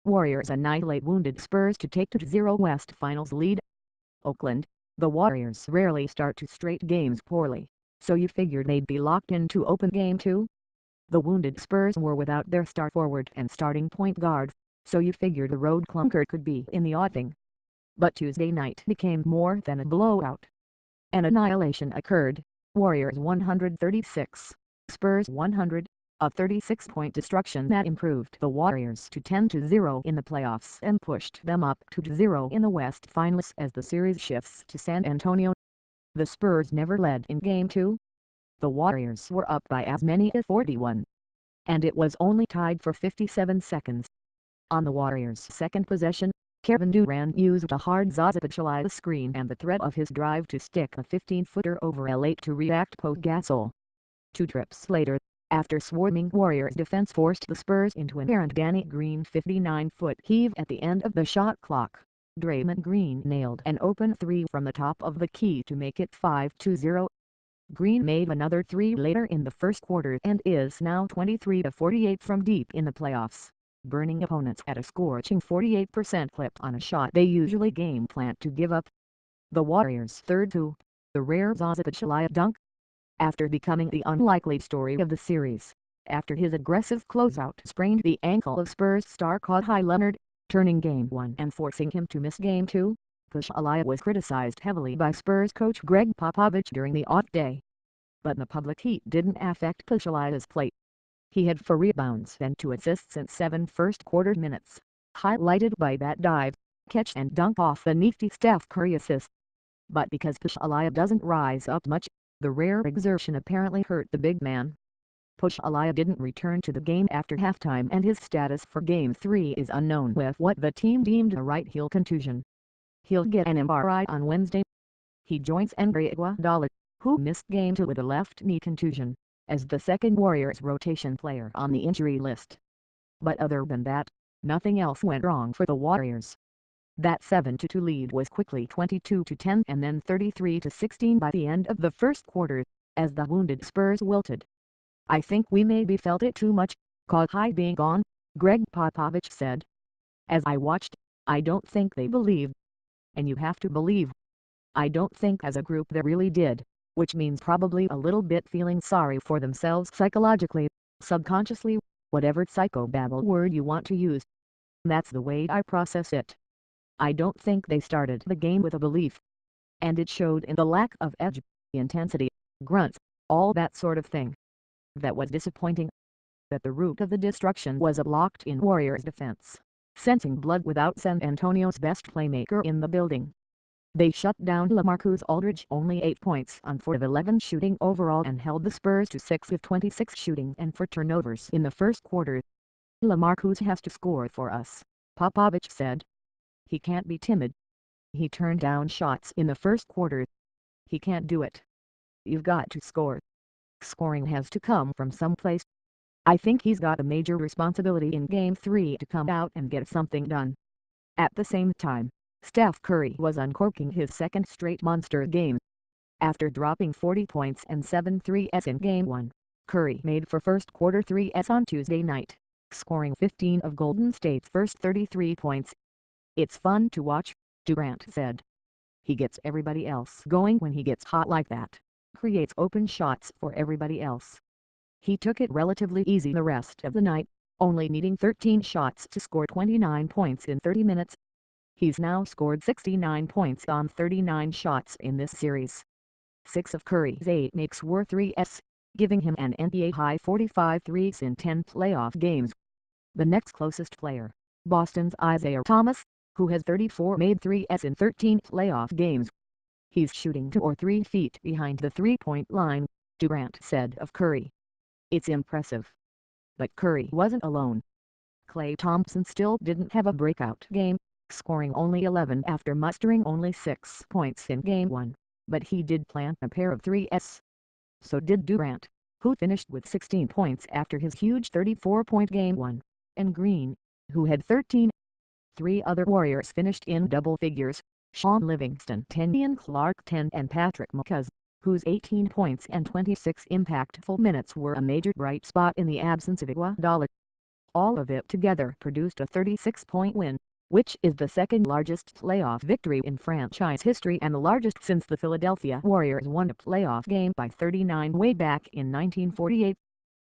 Warriors annihilate wounded Spurs to take 2-0 West Finals lead. Oakland, the Warriors rarely start to straight games poorly, so you figured they'd be locked in to open Game 2. The wounded Spurs were without their star forward and starting point guard, so you figured the road clunker could be in the offing. But Tuesday night became more than a blowout. An annihilation occurred, Warriors 136, Spurs 100, a 36-point destruction that improved the Warriors to 10-0 in the playoffs and pushed them up to 2-0 in the West Finals as the series shifts to San Antonio. The Spurs never led in Game 2. The Warriors were up by as many as 41. And it was only tied for 57 seconds. On the Warriors' second possession, Kevin Durant used a hard Zaza Pachulia screen and the threat of his drive to stick a 15-footer over L8 to react Pau Gasol. 2 trips later, after swarming Warriors defense forced the Spurs into an errant Danny Green 59-foot heave at the end of the shot clock, Draymond Green nailed an open 3 from the top of the key to make it 5-0. Green made another 3 later in the first quarter and is now 23-48 from deep in the playoffs, burning opponents at a scorching 48% clip on a shot they usually game plan to give up. The Warriors' third 2, the rare Zaza Pachulia dunk. After becoming the unlikely story of the series, after his aggressive closeout sprained the ankle of Spurs star Kawhi Leonard, turning Game 1 and forcing him to miss Game 2, Pachulia was criticized heavily by Spurs coach Greg Popovich during the off day. But the public heat didn't affect Pachulia's play. He had 4 rebounds and 2 assists in 7 first-quarter minutes, highlighted by that dive, catch and dunk off the nifty Steph Curry assist. But because Pachulia doesn't rise up much, the rare exertion apparently hurt the big man. Pachulia didn't return to the game after halftime and his status for Game 3 is unknown with what the team deemed a right heel contusion. He'll get an MRI on Wednesday. He joins Andre Iguodala, who missed Game 2 with a left knee contusion, as the second Warriors rotation player on the injury list. But other than that, nothing else went wrong for the Warriors. That 7-2 lead was quickly 22-10 and then 33-16 by the end of the first quarter, as the wounded Spurs wilted. "I think we maybe felt it too much, Kawhi being gone," Greg Popovich said. "As I watched, I don't think they believed. And you have to believe. I don't think as a group they really did, which means probably a little bit feeling sorry for themselves psychologically, subconsciously, whatever psychobabble word you want to use. That's the way I process it. I don't think they started the game with a belief. And it showed in the lack of edge, intensity, grunts, all that sort of thing. That was disappointing. That the root of the destruction was a locked-in Warriors defense, sensing blood without San Antonio's best playmaker in the building. They shut down LaMarcus Aldridge, only 8 points on 4 of 11 shooting overall, and held the Spurs to 6 of 26 shooting and 4 turnovers in the first quarter. "LaMarcus has to score for us," Popovich said. "He can't be timid. He turned down shots in the first quarter. He can't do it. You've got to score. Scoring has to come from someplace. I think he's got a major responsibility in Game 3 to come out and get something done." At the same time, Steph Curry was uncorking his second straight monster game. After dropping 40 points and 7 threes in Game 1, Curry made 4 first-quarter threes on Tuesday night, scoring 15 of Golden State's first 33 points. "It's fun to watch," Durant said. "He gets everybody else going when he gets hot like that, creates open shots for everybody else." He took it relatively easy the rest of the night, only needing 13 shots to score 29 points in 30 minutes. He's now scored 69 points on 39 shots in this series. 6 of Curry's 8 makes were threes, giving him an NBA high 45 threes in 10 playoff games. The next closest player, Boston's Isaiah Thomas, who has 34 made threes in 13 playoff games. "He's shooting 2 or 3 feet behind the three-point line," Durant said of Curry. "It's impressive." But Curry wasn't alone. Klay Thompson still didn't have a breakout game, scoring only 11 after mustering only 6 points in Game 1, but he did plant a pair of threes. So did Durant, who finished with 16 points after his huge 34-point Game 1, and Green, who had 13. 3 other Warriors finished in double figures, Sean Livingston 10, Ian Clark 10 and Patrick McCaws, whose 18 points and 26 impactful minutes were a major bright spot in the absence of Iguodala. All of it together produced a 36-point win, which is the second largest playoff victory in franchise history and the largest since the Philadelphia Warriors won a playoff game by 39 way back in 1948.